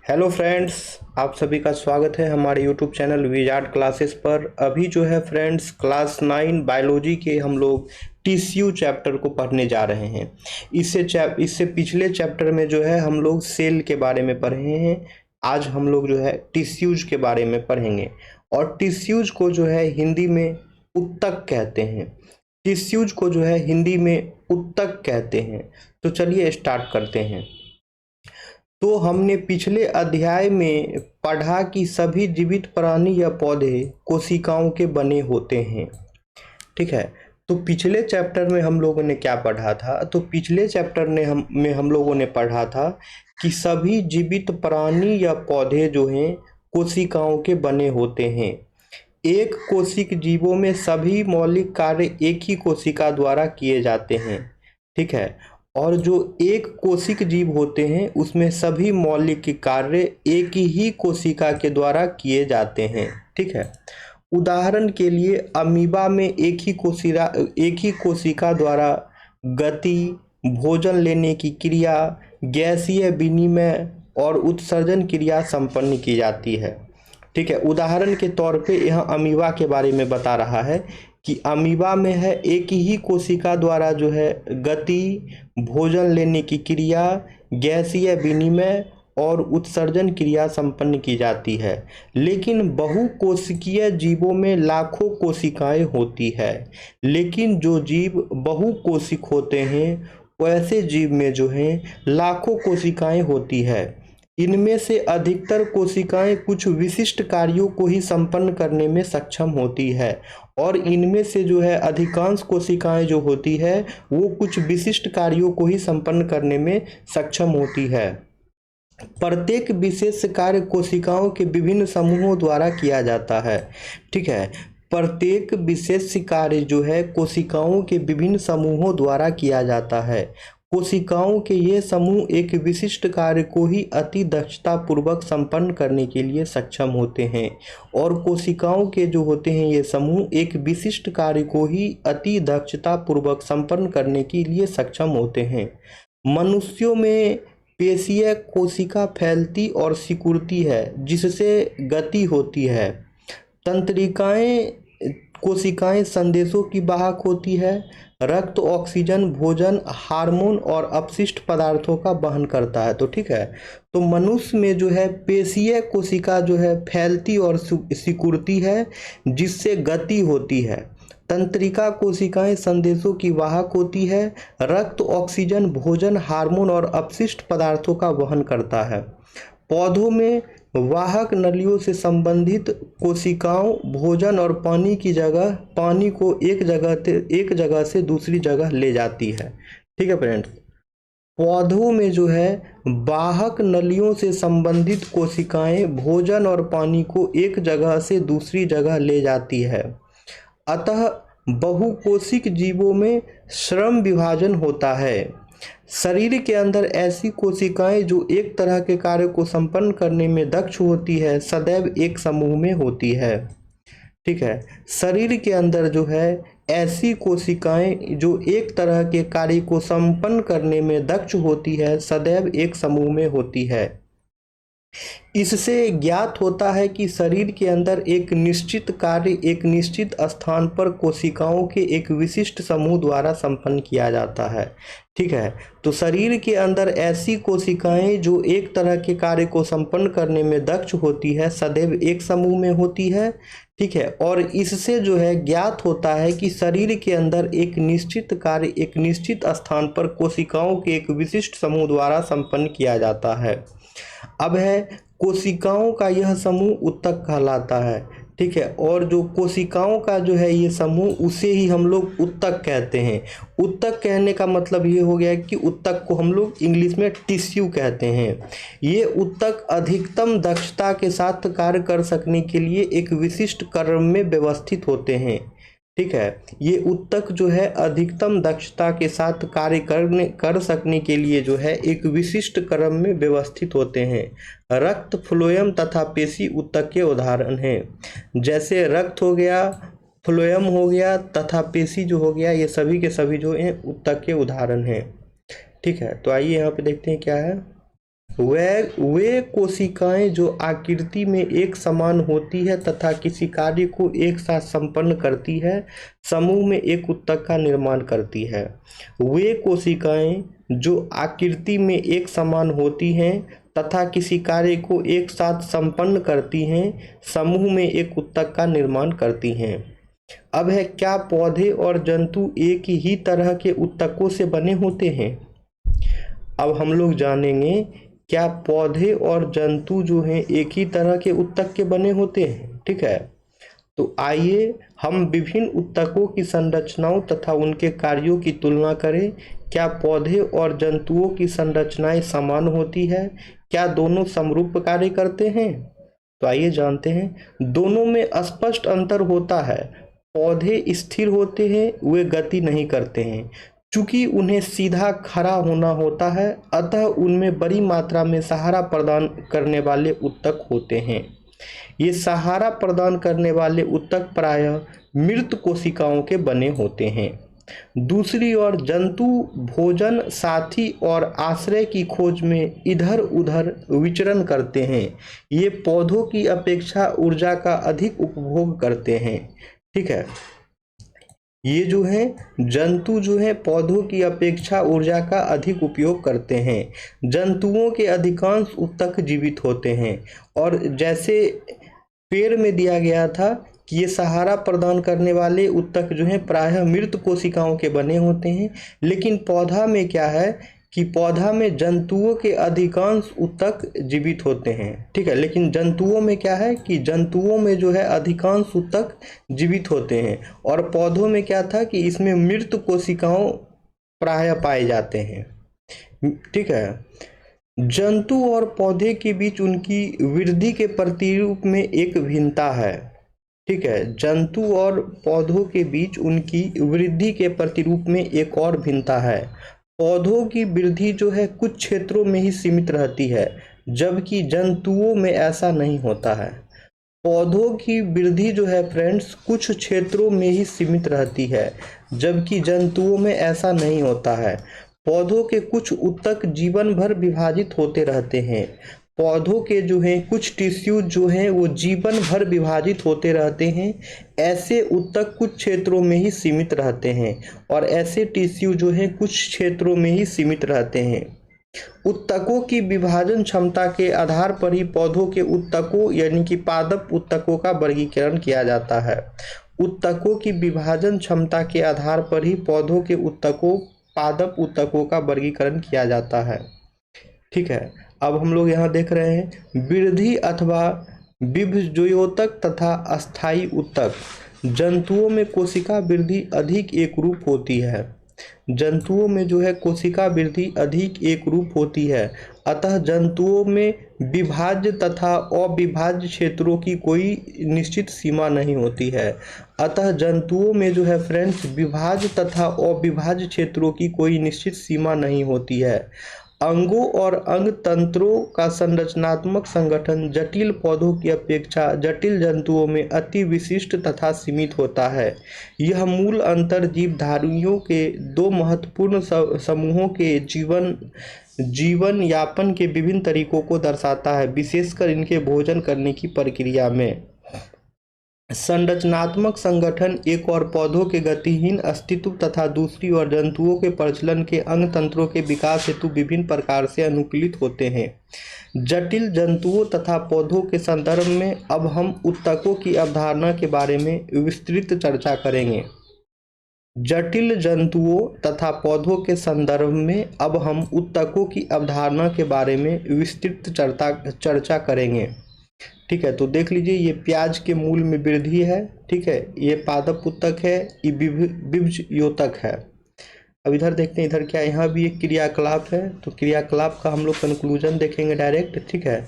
Hello friends, आप सभी का स्वागत है हमारे यूट्यूब चैनल विजार्ड क्लासेस पर। अभी जो है फ्रेंड्स, क्लास 9 बायोलॉजी के हम लोग टिश्यू चैप्टर को पढ़ने जा रहे हैं। इससे पिछले चैप्टर में जो है हम लोग सेल के बारे में पढ़े हैं। आज हम लोग जो है टिश्यूज के बारे में पढ़ेंगे और टिश्यूज को जो है हिंदी में उत्तक कहते हैं। टिश्यूज को जो है हिंदी में उत्तक कहते हैं। तो चलिए स्टार्ट करते हैं। तो हमने पिछले अध्याय में पढ़ा कि सभी जीवित प्राणी या पौधे कोशिकाओं के बने होते हैं। ठीक है। तो पिछले चैप्टर में हम लोगों ने क्या पढ़ा था? तो पिछले चैप्टर में हम लोगों ने पढ़ा था कि सभी जीवित प्राणी या पौधे जो हैं कोशिकाओं के बने होते हैं। एक कोशिक जीवों में सभी मौलिक कार्य एक ही कोशिका द्वारा किए जाते हैं। ठीक है। और जो एक कोशिक जीव होते हैं उसमें सभी मौलिक कार्य एक ही कोशिका के द्वारा किए जाते हैं। ठीक है। उदाहरण के लिए अमीबा में एक ही कोशिका द्वारा गति, भोजन लेने की क्रिया, गैसीय विनिमय और उत्सर्जन क्रिया संपन्न की जाती है। ठीक है। उदाहरण के तौर पे यहाँ अमीबा के बारे में बता रहा है कि अमीबा में है एक ही कोशिका द्वारा जो है गति, भोजन लेने की क्रिया, गैसीय विनिमय और उत्सर्जन क्रिया संपन्न की जाती है। लेकिन बहुकोशिकीय जीवों में लाखों कोशिकाएं होती है। लेकिन जो जीव बहुकोशिक होते हैं वैसे जीव में जो है लाखों कोशिकाएं होती है। इनमें से अधिकतर कोशिकाएं कुछ विशिष्ट कार्यों को ही संपन्न करने में सक्षम होती है और इनमें से जो है अधिकांश कोशिकाएं जो होती है वो कुछ विशिष्ट कार्यों को ही संपन्न करने में सक्षम होती है। प्रत्येक विशेष कार्य कोशिकाओं के विभिन्न समूहों द्वारा किया जाता है। ठीक है। प्रत्येक विशेष कार्य जो है कोशिकाओं के विभिन्न समूहों द्वारा किया जाता है। कोशिकाओं के ये समूह एक विशिष्ट कार्य को ही अति दक्षता पूर्वक संपन्न करने के लिए सक्षम होते हैं और कोशिकाओं के जो होते हैं ये समूह एक विशिष्ट कार्य को ही अति दक्षता पूर्वक संपन्न करने के लिए सक्षम होते हैं। मनुष्यों में पेशीय कोशिका फैलती और सिकुड़ती है जिससे गति होती है। तंत्रिकाएं कोशिकाएं संदेशों की वाहक होती है। रक्त ऑक्सीजन, भोजन, हार्मोन और अपशिष्ट पदार्थों का वहन करता है। तो ठीक है। तो मनुष्य में जो है पेशीय कोशिका जो है फैलती और सिकुड़ती है जिससे गति होती है। तंत्रिका कोशिकाएं संदेशों की वाहक होती है। रक्त ऑक्सीजन, भोजन, हार्मोन और अपशिष्ट पदार्थों का वहन करता है। पौधों में वाहक नलियों से संबंधित कोशिकाओं भोजन और पानी की जगह पानी को एक जगह से दूसरी जगह ले जाती है। ठीक है फ्रेंड्स। पौधों में जो है वाहक नलियों से संबंधित कोशिकाएं भोजन और पानी को एक जगह से दूसरी जगह ले जाती है। अतः बहुकोशिक जीवों में श्रम विभाजन होता है। शरीर के अंदर ऐसी कोशिकाएं जो एक तरह के कार्य को संपन्न करने में दक्ष होती है सदैव एक समूह में होती है। ठीक है। शरीर के अंदर जो है ऐसी कोशिकाएं जो एक तरह के कार्य को संपन्न करने में दक्ष होती है सदैव एक समूह में होती है। इससे ज्ञात होता है कि शरीर के अंदर एक निश्चित कार्य एक निश्चित स्थान पर कोशिकाओं के एक विशिष्ट समूह द्वारा संपन्न किया जाता है। ठीक है। तो शरीर के अंदर ऐसी कोशिकाएं जो एक तरह के कार्य को संपन्न करने में दक्ष होती है सदैव एक समूह में होती है। ठीक है। और इससे जो है ज्ञात होता है कि शरीर के अंदर एक निश्चित कार्य एक निश्चित स्थान पर कोशिकाओं के एक विशिष्ट समूह द्वारा संपन्न किया जाता है। अब है कोशिकाओं का यह समूह उत्तक कहलाता है। ठीक है। और जो कोशिकाओं का जो है ये समूह उसे ही हम लोग उत्तक कहते हैं। उत्तक कहने का मतलब ये हो गया कि उत्तक को हम लोग इंग्लिश में टिश्यू कहते हैं। ये उत्तक अधिकतम दक्षता के साथ कार्य कर सकने के लिए एक विशिष्ट क्रम में व्यवस्थित होते हैं। ठीक है। ये उत्तक जो है अधिकतम दक्षता के साथ कार्य कर सकने के लिए जो है एक विशिष्ट क्रम में व्यवस्थित होते हैं। रक्त, फ्लोएम तथा पेशी उत्तक के उदाहरण हैं। जैसे रक्त हो गया, फ्लोएम हो गया तथा पेशी जो हो गया, ये सभी के सभी जो हैं उत्तक के उदाहरण हैं। ठीक है। तो आइए यहाँ पे देखते हैं क्या है। वे कोशिकाएं जो आकृति में एक समान होती है तथा किसी कार्य को एक साथ संपन्न करती है, समूह में एक ऊतक का निर्माण करती है। वे कोशिकाएं जो आकृति में एक समान होती हैं तथा किसी कार्य को एक साथ संपन्न करती हैं, समूह में एक ऊतक का निर्माण करती हैं। अब है, क्या पौधे और जंतु एक ही तरह के ऊतकों से बने होते हैं? अब हम लोग जानेंगे क्या पौधे और जंतु जो हैं एक ही तरह के ऊतक के बने होते हैं। ठीक है, तो आइए हम विभिन्न ऊतकों की संरचनाओं तथा उनके कार्यों की तुलना करें। क्या पौधे और जंतुओं की संरचनाएं समान होती है? क्या दोनों समरूप कार्य करते हैं? तो आइए जानते हैं। दोनों में स्पष्ट अंतर होता है। पौधे स्थिर होते हैं, वे गति नहीं करते हैं। चूंकि उन्हें सीधा खड़ा होना होता है, अतः उनमें बड़ी मात्रा में सहारा प्रदान करने वाले ऊतक होते हैं। ये सहारा प्रदान करने वाले ऊतक प्रायः मृत कोशिकाओं के बने होते हैं। दूसरी ओर जंतु भोजन, साथी और आश्रय की खोज में इधर उधर विचरण करते हैं। ये पौधों की अपेक्षा ऊर्जा का अधिक उपभोग करते हैं। ठीक है, ये जो है जंतु जो है पौधों की अपेक्षा ऊर्जा का अधिक उपयोग करते हैं। जंतुओं के अधिकांश ऊतक जीवित होते हैं, और जैसे पेड़ में दिया गया था कि ये सहारा प्रदान करने वाले ऊतक जो हैं प्रायः मृत कोशिकाओं के बने होते हैं, लेकिन पौधा में क्या है कि पौधा में जंतुओं के अधिकांश ऊतक जीवित होते हैं। ठीक है, लेकिन जंतुओं में क्या है कि जंतुओं में जो है अधिकांश ऊतक जीवित होते हैं, और पौधों में क्या था कि इसमें मृत कोशिकाओं प्रायः पाए जाते हैं। ठीक है, जंतु और पौधे के बीच उनकी वृद्धि के प्रतिरूप में एक भिन्नता है। ठीक है, जंतु और पौधों के बीच उनकी वृद्धि के प्रतिरूप में एक और भिन्नता है। पौधों की वृद्धि जो है कुछ क्षेत्रों में ही सीमित रहती है, जबकि जंतुओं में ऐसा नहीं होता है। पौधों की वृद्धि जो है फ्रेंड्स कुछ क्षेत्रों में ही सीमित रहती है, जबकि जंतुओं में ऐसा नहीं होता है। पौधों के कुछ ऊतक जीवन भर विभाजित होते रहते हैं। पौधों के जो हैं कुछ टिश्यू जो हैं वो जीवन भर विभाजित होते रहते हैं। ऐसे ऊतक कुछ क्षेत्रों में ही सीमित रहते हैं, और ऐसे टिश्यू जो हैं कुछ क्षेत्रों में ही सीमित रहते हैं। ऊतकों की विभाजन क्षमता के आधार पर ही पौधों के ऊतकों यानी कि पादप ऊतकों का वर्गीकरण किया जाता है। ऊतकों की विभाजन क्षमता के आधार पर ही पौधों के ऊतकों पादप ऊतकों का वर्गीकरण किया जाता है। ठीक है, अब हम लोग यहाँ देख रहे हैं वृद्धि अथवा विभज्योतक तथा अस्थायी ऊतक। जंतुओं में कोशिका वृद्धि अधिक एक रूप होती है। जंतुओं में जो है कोशिका वृद्धि अधिक एक रूप होती है, अतः जंतुओं में विभाज्य तथा अविभाज्य क्षेत्रों की कोई निश्चित सीमा नहीं होती है। अतः जंतुओं में जो है फ्रेंड्स विभाज्य तथा अविभाज्य क्षेत्रों की कोई निश्चित सीमा नहीं होती है। अंगों और अंग तंत्रों का संरचनात्मक संगठन जटिल पौधों की अपेक्षा जटिल जंतुओं में अति विशिष्ट तथा सीमित होता है। यह मूल अंतर जीवधारियों के दो महत्वपूर्ण समूहों के जीवन यापन के विभिन्न तरीकों को दर्शाता है, विशेषकर इनके भोजन करने की प्रक्रिया में। संरचनात्मक संगठन एक और पौधों के गतिहीन अस्तित्व तथा दूसरी ओर जंतुओं के प्रजनन के अंग तंत्रों के विकास हेतु विभिन्न प्रकार से अनुकूलित होते हैं। जटिल जंतुओं तथा पौधों के संदर्भ में अब हम ऊतकों की अवधारणा के बारे में विस्तृत चर्चा करेंगे। जटिल जंतुओं तथा पौधों के संदर्भ में अब हम ऊतकों की अवधारणा के बारे में विस्तृत चर्चा करेंगे। ठीक है, तो देख लीजिए ये प्याज के मूल में वृद्धि है। ठीक है, ये पादप ऊतक है, ये विभज्योतक है। अब इधर देखते हैं, इधर क्या, यहाँ भी एक क्रियाकलाप है, तो क्रियाकलाप का हम लोग कंक्लूजन देखेंगे डायरेक्ट। ठीक है,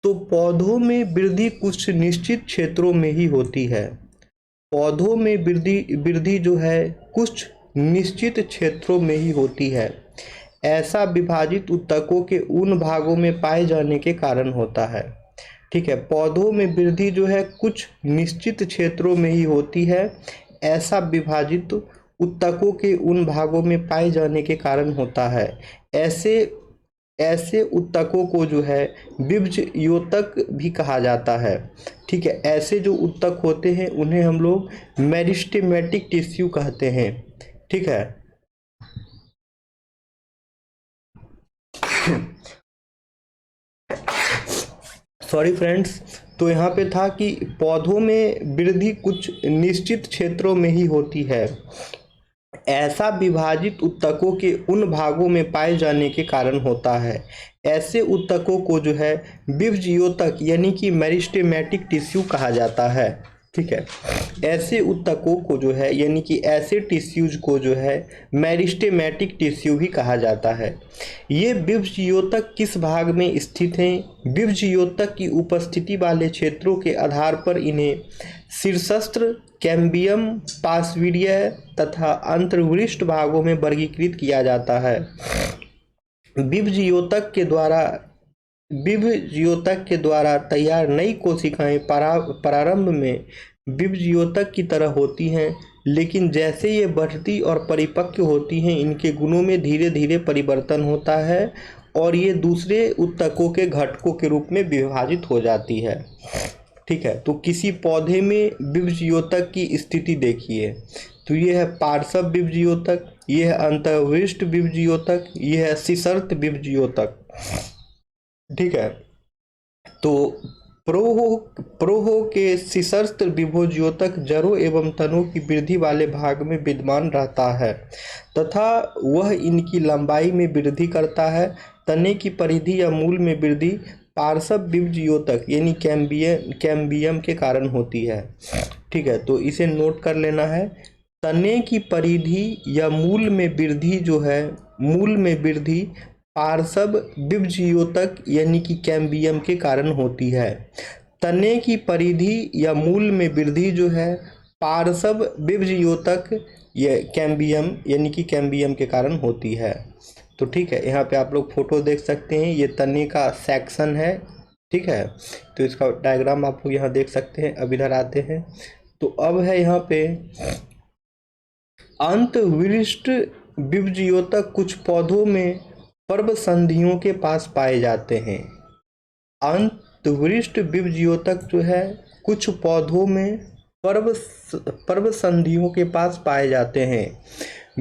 तो पौधों में वृद्धि कुछ निश्चित क्षेत्रों में ही होती है। पौधों में वृद्धि जो है कुछ निश्चित क्षेत्रों में ही होती है। ऐसा विभाजित ऊतकों के उन भागों में पाए जाने के कारण होता है। ठीक है, पौधों में वृद्धि जो है कुछ निश्चित क्षेत्रों में ही होती है। ऐसा विभाजित ऊतकों के उन भागों में पाए जाने के कारण होता है। ऐसे ऐसे उत्तकों को जो है विभज योतक भी कहा जाता है। ठीक है, ऐसे जो उत्तक होते हैं उन्हें हम लोग मेरिस्टेमेटिक टिश्यू कहते हैं। ठीक है, सॉरी फ्रेंड्स। तो यहाँ पे था कि पौधों में वृद्धि कुछ निश्चित क्षेत्रों में ही होती है। ऐसा विभाजित उत्तकों के उन भागों में पाए जाने के कारण होता है। ऐसे उत्तकों को जो है विभज्योतक यानी कि मेरिस्टेमेटिक टिश्यू कहा जाता है। ठीक है, ऐसे उत्तकों को जो है यानी कि ऐसे टिश्यूज को जो है मेरिस्टेमेटिक टिश्यू भी कहा जाता है। ये विभज्योतक किस भाग में स्थित हैं? विभज्योतक की उपस्थिति वाले क्षेत्रों के आधार पर इन्हें शीर्षस्थ, कैम्बियम, पार्श्वीय तथा अंतर्वृष्ट भागों में वर्गीकृत किया जाता है। विभज्योतक के द्वारा तैयार नई कोशिकाएं प्रारंभ में विभज्योतक की तरह होती हैं, लेकिन जैसे ये बढ़ती और परिपक्व होती हैं इनके गुणों में धीरे धीरे परिवर्तन होता है और ये दूसरे उत्तकों के घटकों के रूप में विभाजित हो जाती है। ठीक है, तो किसी पौधे में विभज्योतक की स्थिति देखिए, तो ये है पार्श्व विभज्योतक, ये है अंतर्वृष्ट विभज्योतक, ये है शीर्षस्थ विभज्योतक। ठीक है, तो प्रोहो के शीर्षस्थ विभज्योतक जड़ों एवं तनों की वृद्धि वाले भाग में विद्यमान रहता है तथा वह इनकी लंबाई में वृद्धि करता है। तने की परिधि या मूल में वृद्धि पार्श्व विभज्योतक यानी कैम्बियम के कारण होती है। ठीक है, तो इसे नोट कर लेना है। तने की परिधि या मूल में वृद्धि जो है, मूल में वृद्धि पार्श्व विभज्योतक यानी कि कैम्बियम के कारण होती है। तने की परिधि या मूल में वृद्धि जो है पार्श्व विभज्योतक ये कैम्बियम यानी कि कैम्बियम के कारण होती है। तो ठीक है, यहाँ पे आप लोग फोटो देख सकते हैं, ये तने का सेक्शन है। ठीक है, तो इसका डायग्राम आप लोग यहाँ देख सकते हैं। अब इधर आते हैं, तो अब है यहाँ पे अंतर्वृष्ट विभज्योतक कुछ पौधों में पर्व संधियों के पास पाए जाते हैं। अंतर्वृष्ट विभज्योतक जो है कुछ पौधों में पर्व संधियों के पास पाए जाते हैं।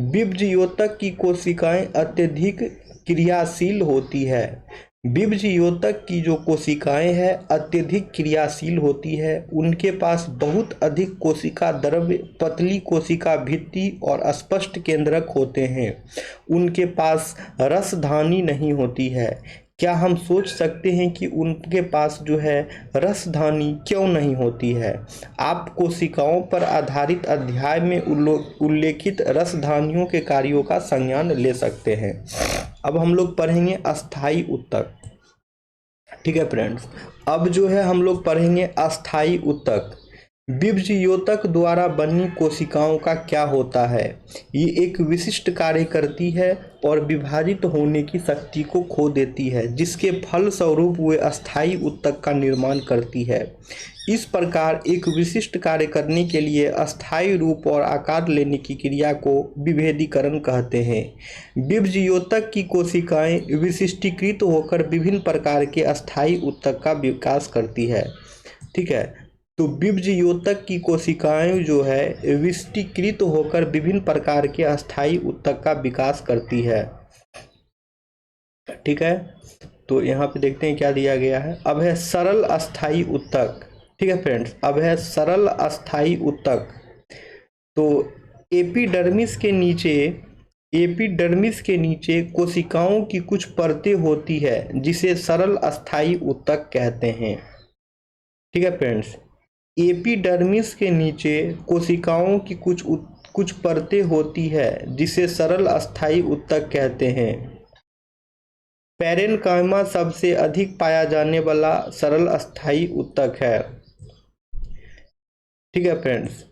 विभज्योतक की कोशिकाएं अत्यधिक क्रियाशील होती है। विभज्योतक की जो कोशिकाएं हैं अत्यधिक क्रियाशील होती है। उनके पास बहुत अधिक कोशिका द्रव्य, पतली कोशिका भित्ति और स्पष्ट केंद्रक होते हैं। उनके पास रसधानी नहीं होती है। क्या हम सोच सकते हैं कि उनके पास जो है रसधानी क्यों नहीं होती है? आप कोशिकाओं पर आधारित अध्याय में उल्लेखित रसधानियों के कार्यों का संज्ञान ले सकते हैं। अब हम लोग पढ़ेंगे अस्थाई उत्तक। ठीक है फ्रेंड्स, अब जो है हम लोग पढ़ेंगे अस्थाई उत्तक। विभज्योतक द्वारा बनी कोशिकाओं का क्या होता है? ये एक विशिष्ट कार्य करती है और विभाजित होने की शक्ति को खो देती है, जिसके फलस्वरूप वे अस्थाई उत्तक का निर्माण करती है। इस प्रकार एक विशिष्ट कार्य करने के लिए अस्थायी रूप और आकार लेने की क्रिया को विभेदीकरण कहते हैं। विभज्योतक की कोशिकाएं विशिष्टीकृत होकर विभिन्न प्रकार के अस्थायी उत्तक का विकास करती है। ठीक है, तो विभज्योतक की कोशिकाएं जो है विशिष्टीकृत होकर विभिन्न प्रकार के अस्थायी उत्तक का विकास करती है। ठीक है, तो यहाँ पे देखते हैं क्या दिया गया है। अब है सरल अस्थायी उत्तक। ठीक है फ्रेंड्स, अब है सरल अस्थायी उत्तक। तो एपिडर्मिस के नीचे कोशिकाओं की कुछ परतें होती है जिसे सरल अस्थायी उत्तक कहते हैं। ठीक है फ्रेंड्स, एपिडर्मिस के नीचे कोशिकाओं की कुछ परतें होती है जिसे सरल अस्थायी उत्तक कहते हैं। पैरेन्काइमा सबसे अधिक पाया जाने वाला सरल अस्थायी उत्तक है। ठीक है फ्रेंड्स,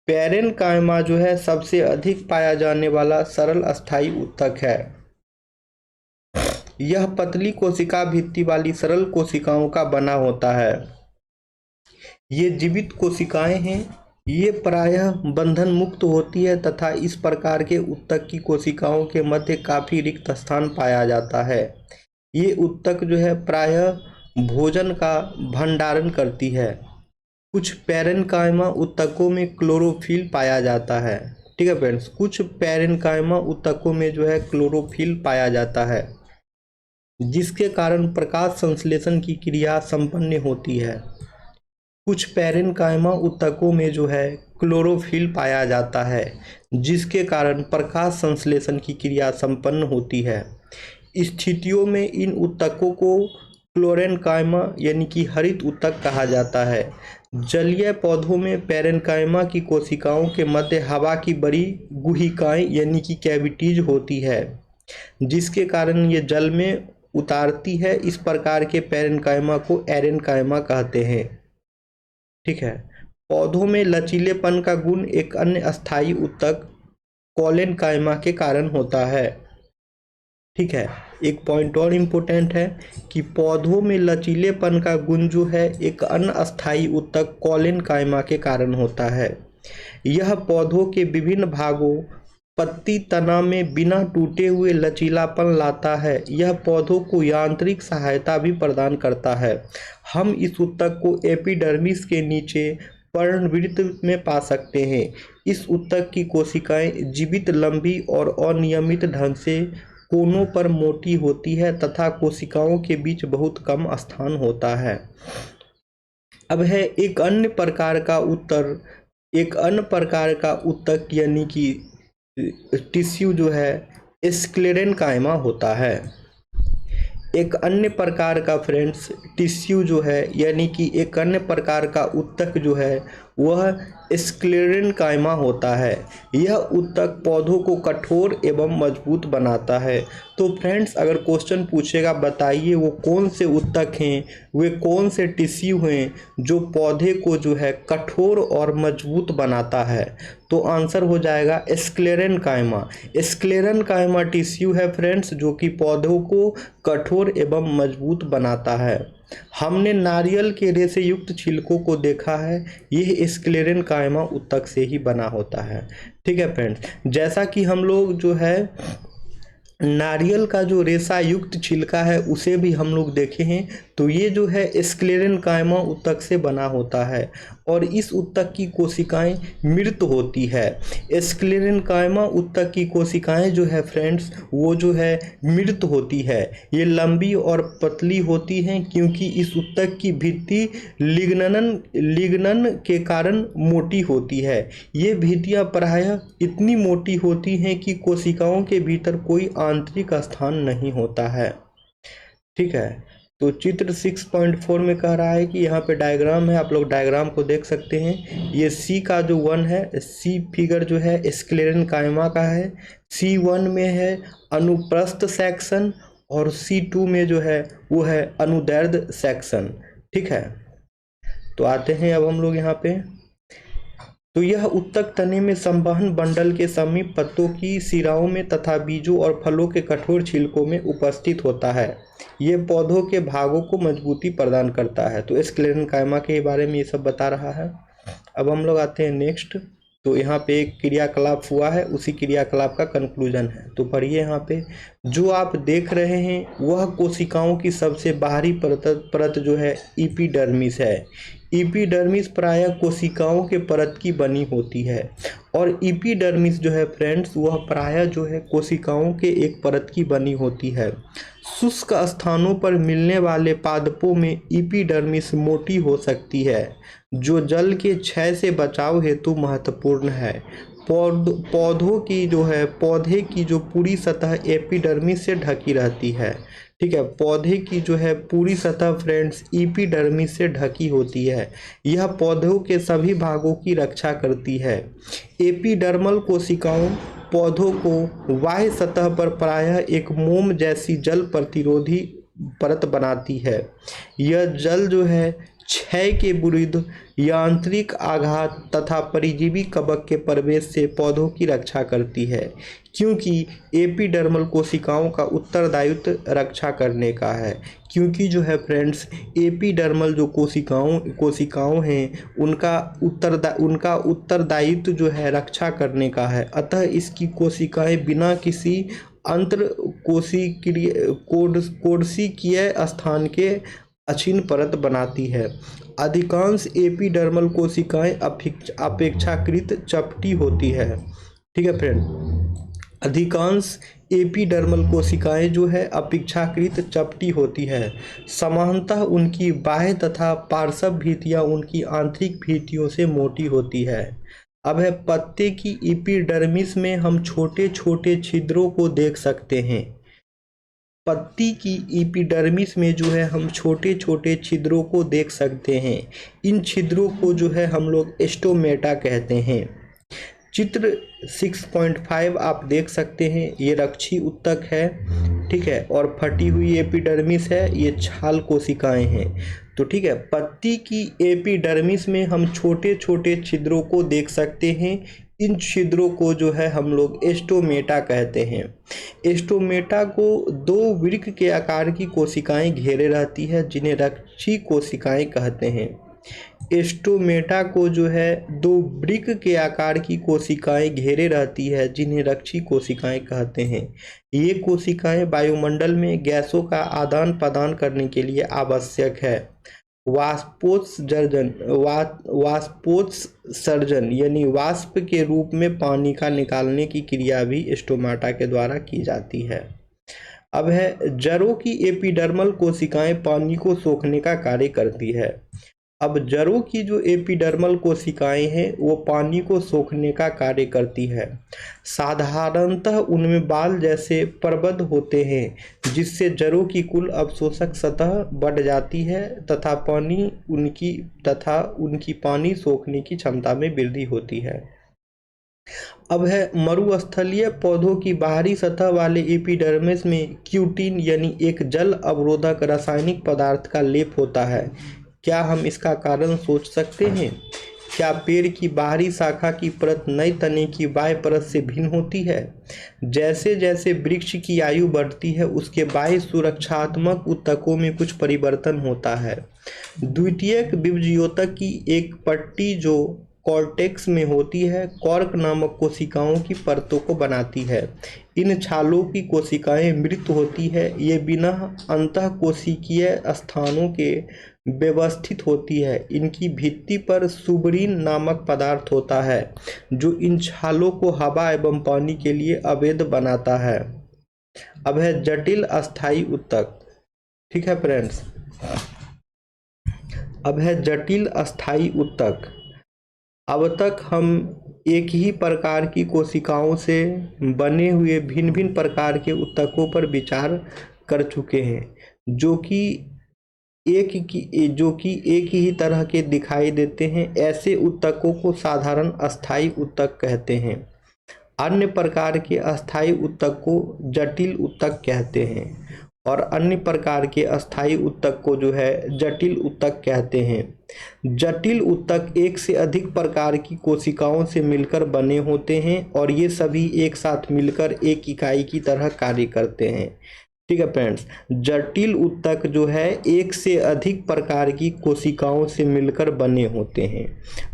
पैरेन्काइमा जो है सबसे अधिक पाया जाने वाला सरल अस्थायी उत्तक है। यह पतली कोशिका भित्ति वाली सरल कोशिकाओं का बना होता है। ये जीवित कोशिकाएं हैं। ये प्रायः बंधन मुक्त होती है तथा इस प्रकार के उत्तक की कोशिकाओं के मध्य काफी रिक्त स्थान पाया जाता है। ये ऊतक जो है प्रायः भोजन का भंडारण करती है। कुछ पैरेन्काइमा ऊतकों में क्लोरोफिल पाया जाता है। ठीक है फ्रेंड्स, कुछ पैरेन्काइमा ऊतकों में जो है क्लोरोफिल पाया जाता है, जिसके कारण प्रकाश संश्लेषण की क्रिया संपन्न होती है। कुछ पैरेन्काइमा ऊतकों में जो है क्लोरोफिल पाया जाता है, जिसके कारण प्रकाश संश्लेषण की क्रिया संपन्न होती है। स्थितियों में इन ऊतकों को क्लोरेन्काइमा यानी कि हरित ऊतक कहा जाता है। जलीय पौधों में पैरेन्काइमा की कोशिकाओं के मध्य हवा की बड़ी गुहिकाएं यानी कि कैविटीज होती है, जिसके कारण ये जल में उतारती है। इस प्रकार के पैरेन्काइमा को एरेन्काइमा कहते हैं। ठीक है, पौधों में लचीलेपन का गुण एक अन्य अस्थायी ऊतक कोलेनकाइमा के कारण होता है। ठीक है, एक पॉइंट और इम्पोर्टेंट है कि पौधों में लचीलेपन का गुण जो है एक अन्य अस्थायी ऊतक कोलेनकाइमा के कारण होता है। यह पौधों के विभिन्न भागों पत्ती तना में बिना टूटे हुए लचीलापन लाता है। यह पौधों को यांत्रिक सहायता भी प्रदान करता है। हम इस ऊतक को एपिडर्मिस के नीचे पर्णवृत्त में पा सकते हैं। इस ऊतक की कोशिकाएं जीवित, लंबी और अनियमित ढंग से कोनों पर मोटी होती है तथा कोशिकाओं के बीच बहुत कम स्थान होता है। अब है एक अन्य प्रकार का ऊतक यानी कि टिश्यू जो है स्क्लेरेन्काइमा होता है। एक अन्य प्रकार का फ्रेंड्स टिश्यू जो है यानी कि एक अन्य प्रकार का ऊतक जो है वह स्क्लेरेन्काइमा होता है। यह ऊतक पौधों को कठोर एवं मजबूत बनाता है। तो फ्रेंड्स, अगर क्वेश्चन पूछेगा बताइए वो कौन से ऊतक हैं, वे कौन से टिश्यू हैं जो पौधे को जो है कठोर और मजबूत बनाता है, तो आंसर हो जाएगा स्क्लेरेन्काइमा। स्क्लेरेन्काइमा टिश्यू है फ्रेंड्स जो कि पौधों को कठोर एवं मजबूत बनाता है। हमने नारियल के रेशे युक्त छिलकों को देखा है, यह स्क्लेरेन्काइमा ऊतक से ही बना होता है। ठीक है फ्रेंड्स, जैसा कि हम लोग जो है नारियल का जो रेशा युक्त छिलका है उसे भी हम लोग देखे हैं, तो ये जो है स्क्लेरेन्काइमा ऊतक से बना होता है और इस ऊतक की कोशिकाएं मृत होती है। स्क्लेरेन्काइमा ऊतक की कोशिकाएं जो है फ्रेंड्स वो जो है मृत होती है। ये लंबी और पतली होती हैं क्योंकि इस ऊतक की भित्ति लिग्नन के कारण मोटी होती है। ये भित्तियां प्रायः इतनी मोटी होती हैं कि कोशिकाओं के भीतर कोई आंतरिक स्थान नहीं होता है। ठीक है, तो चित्र 6.4 में कह रहा है कि यहाँ पे डायग्राम है, आप लोग डायग्राम को देख सकते हैं। ये सी का जो 1 है, सी फिगर जो है स्क्लेरेन्काइमा का है। C1 में है अनुप्रस्थ सेक्शन और C2 में जो है वो है अनुदैर्ध्य सेक्शन। ठीक है, तो आते हैं अब हम लोग यहाँ पे। तो यह ऊतक तने में संवहन बंडल के समीप पत्तों की सिराओं में तथा बीजों और फलों के कठोर छिलकों में उपस्थित होता है। ये पौधों के भागों को मजबूती प्रदान करता है। तो स्क्लेरेन्काइमा के बारे में ये सब बता रहा है। अब हम लोग आते हैं नेक्स्ट। तो यहाँ पे एक क्रियाकलाप हुआ है, उसी क्रियाकलाप का कंक्लूजन है। तो पढ़िए यहाँ पे, जो आप देख रहे हैं वह कोशिकाओं की सबसे बाहरी परत जो है एपिडर्मिस है। एपिडर्मिस प्रायः कोशिकाओं के परत की बनी होती है और एपिडर्मिस जो है फ्रेंड्स वह प्रायः जो है कोशिकाओं के एक परत की बनी होती है। शुष्क स्थानों पर मिलने वाले पादपों में एपिडर्मिस मोटी हो सकती है, जो जल के क्षय से बचाव हेतु महत्वपूर्ण है। पौधे की जो पूरी सतह एपिडर्मिस से ढकी रहती है। ठीक है, पौधे की जो है पूरी सतह फ्रेंड्स एपिडर्मिस से ढकी होती है। यह पौधों के सभी भागों की रक्षा करती है। एपिडर्मल कोशिकाओं पौधों को बाह्य सतह पर प्रायः एक मोम जैसी जल प्रतिरोधी परत बनाती है। यह जल जो है क्षय के विरुद्ध यांत्रिक आघात तथा परजीवी कवक के प्रवेश से पौधों की रक्षा करती है, क्योंकि एपिडर्मल कोशिकाओं का उत्तरदायित्व रक्षा करने का है। क्योंकि जो है फ्रेंड्स एपिडर्मल जो कोशिकाओं हैं उनका उत्तरदायित्व जो है रक्षा करने का है। अतः इसकी कोशिकाएं बिना किसी कोशिकीय स्थान के अक्षीण परत बनाती है। अधिकांश एपिडर्मल कोशिकाएं अपेक्षाकृत चपटी होती है। ठीक है फ्रेंड, अधिकांश एपिडर्मल कोशिकाएं जो है अपेक्षाकृत चपटी होती है। सामान्यतः उनकी बाह्य तथा पार्श्व भित्तियां उनकी आंतरिक भित्तियों से मोटी होती है। अब है पत्ते की एपिडर्मिस में हम छोटे छोटे छिद्रों को देख सकते हैं। पत्ती की एपिडर्मिस में जो है हम छोटे छोटे छिद्रों को देख सकते हैं। इन छिद्रों को जो है हम लोग स्टोमेटा कहते हैं। चित्र 6.5 आप देख सकते हैं, ये रक्षी उत्तक है। ठीक है, और फटी हुई एपिडर्मिस है, ये छाल कोशिकाएं हैं। तो ठीक है, पत्ती की एपिडर्मिस में हम छोटे छोटे छिद्रों को देख सकते हैं। इन छिद्रों को जो है हम लोग स्टोमेटा कहते हैं। स्टोमेटा को दो वृक्क के आकार की कोशिकाएं घेरे रहती है, जिन्हें रक्षी कोशिकाएं कहते हैं। स्टोमेटा को जो है दो वृक्क के आकार की कोशिकाएं घेरे रहती है, जिन्हें रक्षी कोशिकाएं कहते हैं। ये कोशिकाएं वायुमंडल में गैसों का आदान प्रदान करने के लिए आवश्यक है। वाष्पोत्सर्जन यानी वाष्प के रूप में पानी का निकालने की क्रिया भी स्टोमेटा के द्वारा की जाती है। अब है जड़ों की एपिडर्मल कोशिकाएं पानी को सोखने का कार्य करती है। अब जड़ों की जो एपिडर्मल कोशिकाएं हैं वो पानी को सोखने का कार्य करती है। साधारणतः उनमें बाल जैसे प्रबंध होते हैं, जिससे जड़ों की कुल अवशोषक सतह बढ़ जाती है तथा उनकी पानी सोखने की क्षमता में वृद्धि होती है। अब है मरुस्थलीय पौधों की बाहरी सतह वाले एपिडर्मिस में क्यूटिन यानी एक जल अवरोधक रासायनिक पदार्थ का लेप होता है। क्या हम इसका कारण सोच सकते हैं? क्या पेड़ की बाहरी शाखा की परत नई तने की बाह्य परत से भिन्न होती है? जैसे जैसे वृक्ष की आयु बढ़ती है, उसके बाह्य सुरक्षात्मक ऊतकों में कुछ परिवर्तन होता है। द्वितीयक विभज्योतक की एक पट्टी जो कॉर्टेक्स में होती है, कॉर्क नामक कोशिकाओं की परतों को बनाती है। इन छालों की कोशिकाएं मृत होती है। ये बिना अंतःकोशिकीय स्थानों के व्यवस्थित होती है। इनकी भित्ति पर सुबरीन नामक पदार्थ होता है, जो इन छालों को हवा एवं पानी के लिए अवैध बनाता है। अब है जटिल अस्थायी ऊतक। ठीक है फ्रेंड्स, अब है जटिल अस्थायी ऊतक। अब तक हम एक ही प्रकार की कोशिकाओं से बने हुए भिन्न भिन्न प्रकार के ऊतकों पर विचार कर चुके हैं, जो कि एक ही तरह के दिखाई देते हैं। ऐसे ऊतकों को साधारण अस्थायी ऊतक कहते हैं। अन्य प्रकार के अस्थायी ऊतक को जटिल ऊतक कहते हैं और अन्य प्रकार के अस्थायी ऊतक को जो है जटिल ऊतक कहते हैं। जटिल ऊतक एक से अधिक प्रकार की कोशिकाओं से मिलकर बने होते हैं और ये सभी एक साथ मिलकर एक इकाई की तरह कार्य करते हैं। ठीक है फ्रेंड्स, जटिल ऊतक जो है एक से अधिक प्रकार की कोशिकाओं से मिलकर बने होते हैं।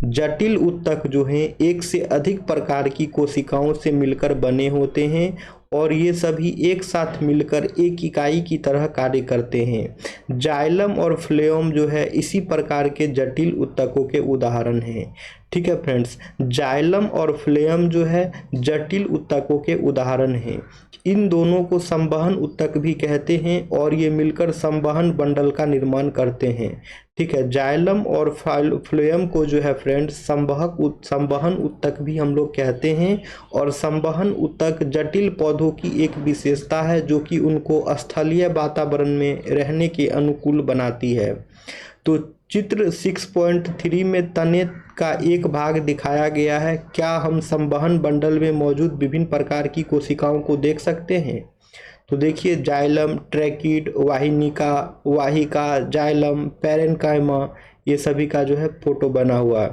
जटिल ऊतक जो हैं एक से अधिक प्रकार की कोशिकाओं से मिलकर बने होते हैं और ये सभी एक साथ मिलकर एक इकाई की तरह कार्य करते हैं। जाइलम और फ्लोएम जो है इसी प्रकार के जटिल ऊतकों के उदाहरण हैं। ठीक है फ्रेंड्स, जाइलम और फ्लोएम जो है जटिल ऊतकों के उदाहरण हैं। इन दोनों को संवहन ऊतक भी कहते हैं और ये मिलकर संवहन बंडल का निर्माण करते हैं। ठीक है, जाइलम और फ्लोएम को जो है फ्रेंड्स संवहन ऊतक भी हम लोग कहते हैं और संवहन ऊतक जटिल पौधों की एक विशेषता है जो कि उनको स्थलीय वातावरण में रहने के अनुकूल बनाती है। तो चित्र 6.3 में तने का एक भाग दिखाया गया है। क्या हम संवहन बंडल में मौजूद विभिन्न प्रकार की कोशिकाओं को देख सकते हैं? तो देखिए, जाइलम, ट्रैकिड, वाहिका, जाइलम, पैरेन्काइमा, ये सभी का जो है फोटो बना हुआ है।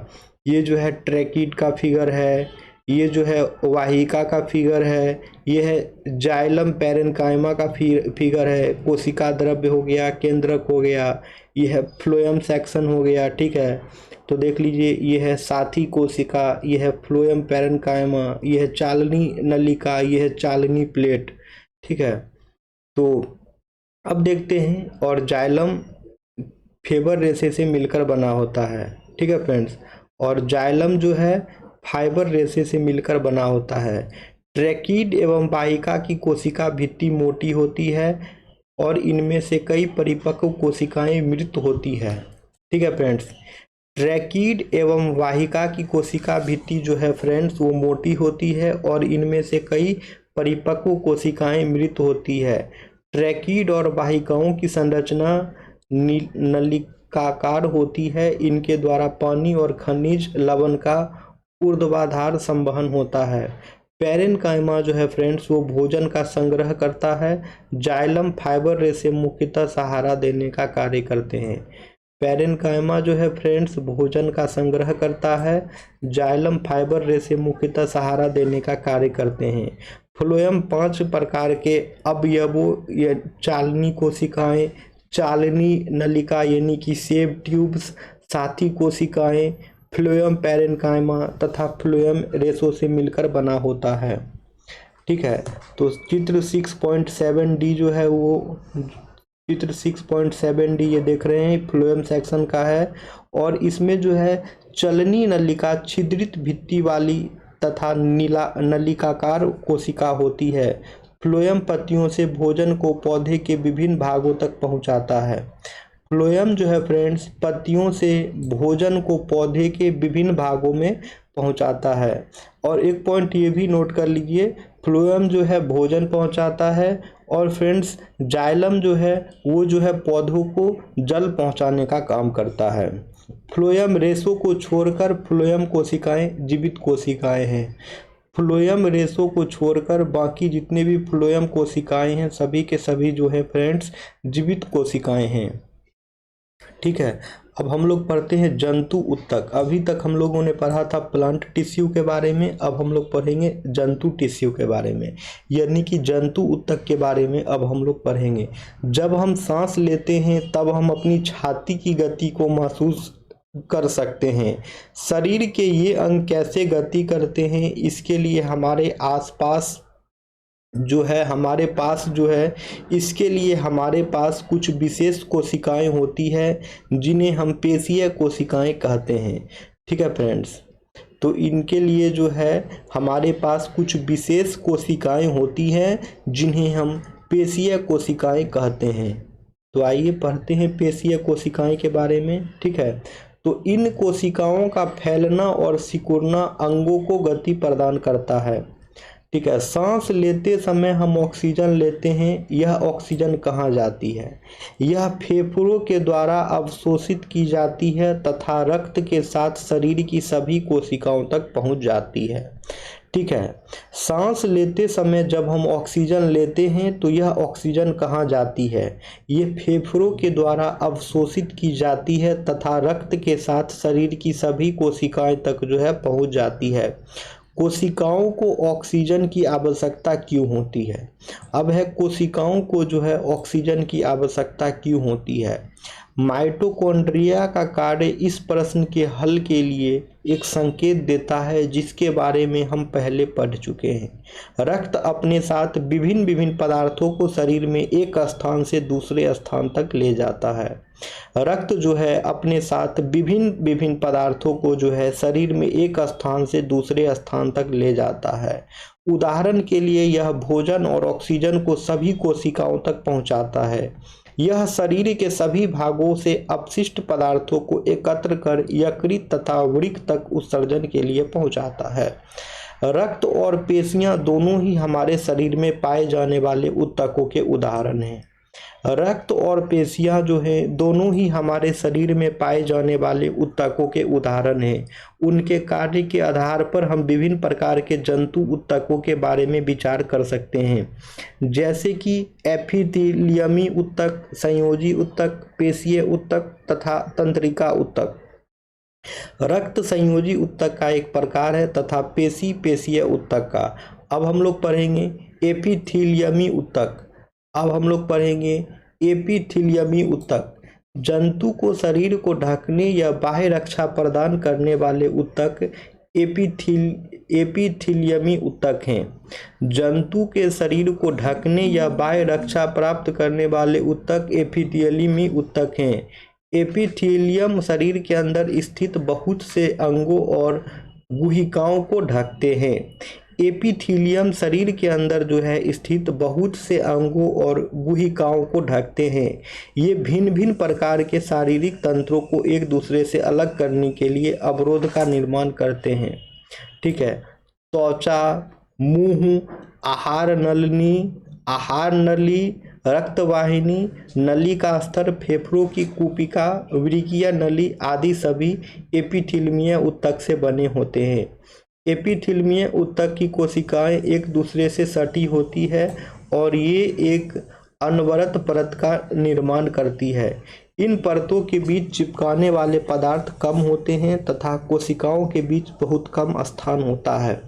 ये जो है ट्रैकिड का फिगर है, ये जो है वाहिका का फिगर है, ये है जाइलम पैरेन्काइमा का फिगर है। कोशिका द्रव्य हो गया, केंद्रक हो गया, ये है फ्लोएम सेक्शन हो गया। ठीक है, तो देख लीजिए, ये है साथी कोशिका, ये है फ्लोएम पैरेन्काइमा, ये है चालनी नलिका, ये है चालनी प्लेट। ठीक है, तो अब देखते हैं। और जाइलम फाइबर रेशे से मिलकर बना होता है। ठीक है फ्रेंड्स, और जाइलम जो है फाइबर रेशे से मिलकर बना होता है। ट्रैकीड एवं वाहिका की कोशिका भित्ति मोटी होती है और इनमें से कई परिपक्व कोशिकाएं मृत होती है। ठीक है फ्रेंड्स, ट्रैकीड एवं वाहिका की कोशिका भित्ति जो है फ्रेंड्स वो मोटी होती है और इनमें से कई परिपक्व कोशिकाएं मृत होती है। ट्रैकीड और वाहिकाओं की संरचना नलिकाकार होती है। इनके द्वारा पानी और खनिज लवण का ऊर्ध्वाधर संवहन होता है। पैरेन्काइमा जो है फ्रेंड्स वो भोजन का संग्रह करता है। जाइलम फाइबर रेशे मुख्यतः सहारा देने का कार्य करते हैं। पैरेन्काइमा जो है फ्रेंड्स भोजन का संग्रह करता है। जाइलम फाइबर रेशे मुख्यतः सहारा देने का कार्य करते हैं। फ्लोएम 5 प्रकार के अवयवों या चालनी कोशिकाएं, चालनी नलिका यानी कि सेब ट्यूब्स, साथी कोशिकाएं, फ्लोएम पैरेन्काइमा तथा फ्लोएम रेशों से मिलकर बना होता है। ठीक है, तो चित्र 6.7D जो है वो चित्र 6.7D ये देख रहे हैं फ्लोएम सेक्शन का है। और इसमें जो है चलनी नलिका छिद्रित भित्ति वाली तथा नलिकाकार कोशिका होती है। फ्लोएम पत्तियों से भोजन को पौधे के विभिन्न भागों तक पहुंचाता है। फ्लोएम जो है फ्रेंड्स पत्तियों से भोजन को पौधे के विभिन्न भागों में पहुंचाता है। और एक पॉइंट ये भी नोट कर लीजिए, फ्लोएम जो है भोजन पहुंचाता है और फ्रेंड्स जाइलम जो है वो जो है पौधों को जल पहुंचाने का काम करता है। फ्लोएम रेशों को छोड़कर फ्लोएम कोशिकाएं जीवित कोशिकाएं हैं। फ्लोएम रेशों को छोड़कर बाकी जितने भी फ्लोएम कोशिकाएं हैं सभी के सभी जो है फ्रेंड्स जीवित कोशिकाएं हैं। ठीक है, अब हम लोग पढ़ते हैं जंतु ऊतक। अभी तक हम लोगों ने पढ़ा था प्लांट टिश्यू के बारे में, अब हम लोग पढ़ेंगे जंतु टिश्यू के बारे में, यानी कि जंतु ऊतक के बारे में अब हम लोग पढ़ेंगे। जब हम सांस लेते हैं तब हम अपनी छाती की गति को महसूस कर सकते हैं। शरीर के ये अंग कैसे गति करते हैं इसके लिए हमारे आसपास जो है हमारे पास जो है इसके लिए हमारे पास कुछ विशेष कोशिकाएं होती है जिन्हें हम पेशीय कोशिकाएं कहते हैं। ठीक है फ्रेंड्स, तो इनके लिए जो है हमारे पास कुछ विशेष कोशिकाएं होती हैं जिन्हें हम पेशीय कोशिकाएं कहते हैं। तो आइए पढ़ते हैं पेशीय कोशिकाएं के बारे में। ठीक है, तो इन कोशिकाओं का फैलना और सिकुड़ना अंगों को गति प्रदान करता है। ठीक है, सांस लेते समय हम ऑक्सीजन लेते हैं, यह ऑक्सीजन कहाँ जाती है? यह फेफड़ों के द्वारा अवशोषित की जाती है तथा रक्त के साथ शरीर की सभी कोशिकाओं तक पहुंच जाती है। ठीक है, सांस लेते समय जब हम ऑक्सीजन लेते हैं तो यह ऑक्सीजन कहाँ जाती है? ये फेफड़ों के द्वारा अवशोषित की जाती है तथा रक्त के साथ शरीर की सभी कोशिकाएं तक जो है पहुंच जाती है। कोशिकाओं को ऑक्सीजन की आवश्यकता क्यों होती है? अब है कोशिकाओं को जो है ऑक्सीजन की आवश्यकता क्यों होती है? माइटोकॉन्ड्रिया का कार्य इस प्रश्न के हल के लिए एक संकेत देता है जिसके बारे में हम पहले पढ़ चुके हैं। रक्त अपने साथ विभिन्न विभिन्न पदार्थों को शरीर में एक स्थान से दूसरे स्थान तक ले जाता है। रक्त जो है अपने साथ विभिन्न विभिन्न पदार्थों को जो है शरीर में एक स्थान से दूसरे स्थान तक ले जाता है। उदाहरण के लिए यह भोजन और ऑक्सीजन को सभी कोशिकाओं तक पहुंचाता है। यह शरीर के सभी भागों से अपशिष्ट पदार्थों को एकत्र कर यकृत तथा वृक्क तक उत्सर्जन के लिए पहुंचाता है। रक्त और पेशियां दोनों ही हमारे शरीर में पाए जाने वाले ऊतकों के उदाहरण हैं। रक्त और पेशियां जो हैं दोनों ही हमारे शरीर में पाए जाने वाले ऊतकों के उदाहरण हैं। उनके कार्य के आधार पर हम विभिन्न प्रकार के जंतु ऊतकों के बारे में विचार कर सकते हैं, जैसे कि एपिथेलियमी ऊतक, संयोजी ऊतक, पेशीय ऊतक तथा तंत्रिका ऊतक। रक्त संयोजी ऊतक का एक प्रकार है तथा पेशीय ऊतक का। अब हम लोग पढ़ेंगे एपिथेलियमी ऊतक। अब हम लोग पढ़ेंगे एपिथेलियमी ऊतक। जंतु को शरीर को ढकने या बाह्य रक्षा प्रदान करने वाले ऊतक एपिथीलियमी ऊतक हैं। जंतु के शरीर को ढकने या बाह्य रक्षा प्राप्त करने वाले ऊतक एपिथीलियमी ऊतक हैं। एपिथीलियम शरीर के अंदर स्थित बहुत से अंगों और गुहिकाओं को ढकते हैं। एपिथीलियम शरीर के अंदर जो है स्थित बहुत से अंगों और गुहिकाओं को ढकते हैं। ये भिन्न भिन्न प्रकार के शारीरिक तंत्रों को एक दूसरे से अलग करने के लिए अवरोध का निर्माण करते हैं। ठीक है, त्वचा, मुंह, आहार नली, रक्तवाहिनी, नली का स्तर, फेफड़ों की कूपिका, वृक्कीय नली आदि सभी एपिथीलियमीय ऊतक से बने होते हैं। एपिथीलियमीय ऊतक की कोशिकाएं एक दूसरे से सटी होती है और ये एक अनवरत परत का निर्माण करती है। इन परतों के बीच चिपकाने वाले पदार्थ कम होते हैं तथा कोशिकाओं के बीच बहुत कम स्थान होता है।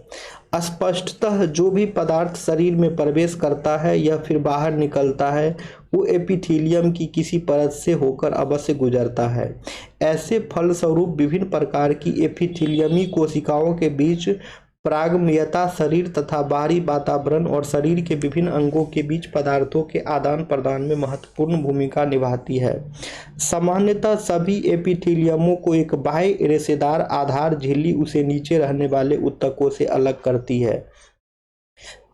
स्पष्टतः जो भी पदार्थ शरीर में प्रवेश करता है या फिर बाहर निकलता है वो एपिथीलियम की किसी परत से होकर अवश्य गुजरता है। ऐसे फलस्वरूप विभिन्न प्रकार की एपिथीलियमी कोशिकाओं के बीच प्रागम्यता शरीर तथा बाहरी वातावरण और शरीर के विभिन्न अंगों के बीच पदार्थों के आदान प्रदान में महत्वपूर्ण भूमिका निभाती है। सामान्यतः सभी एपिथीलियमों को एक बाह्य रेशेदार आधार झिल्ली उसे नीचे रहने वाले ऊतकों से अलग करती है।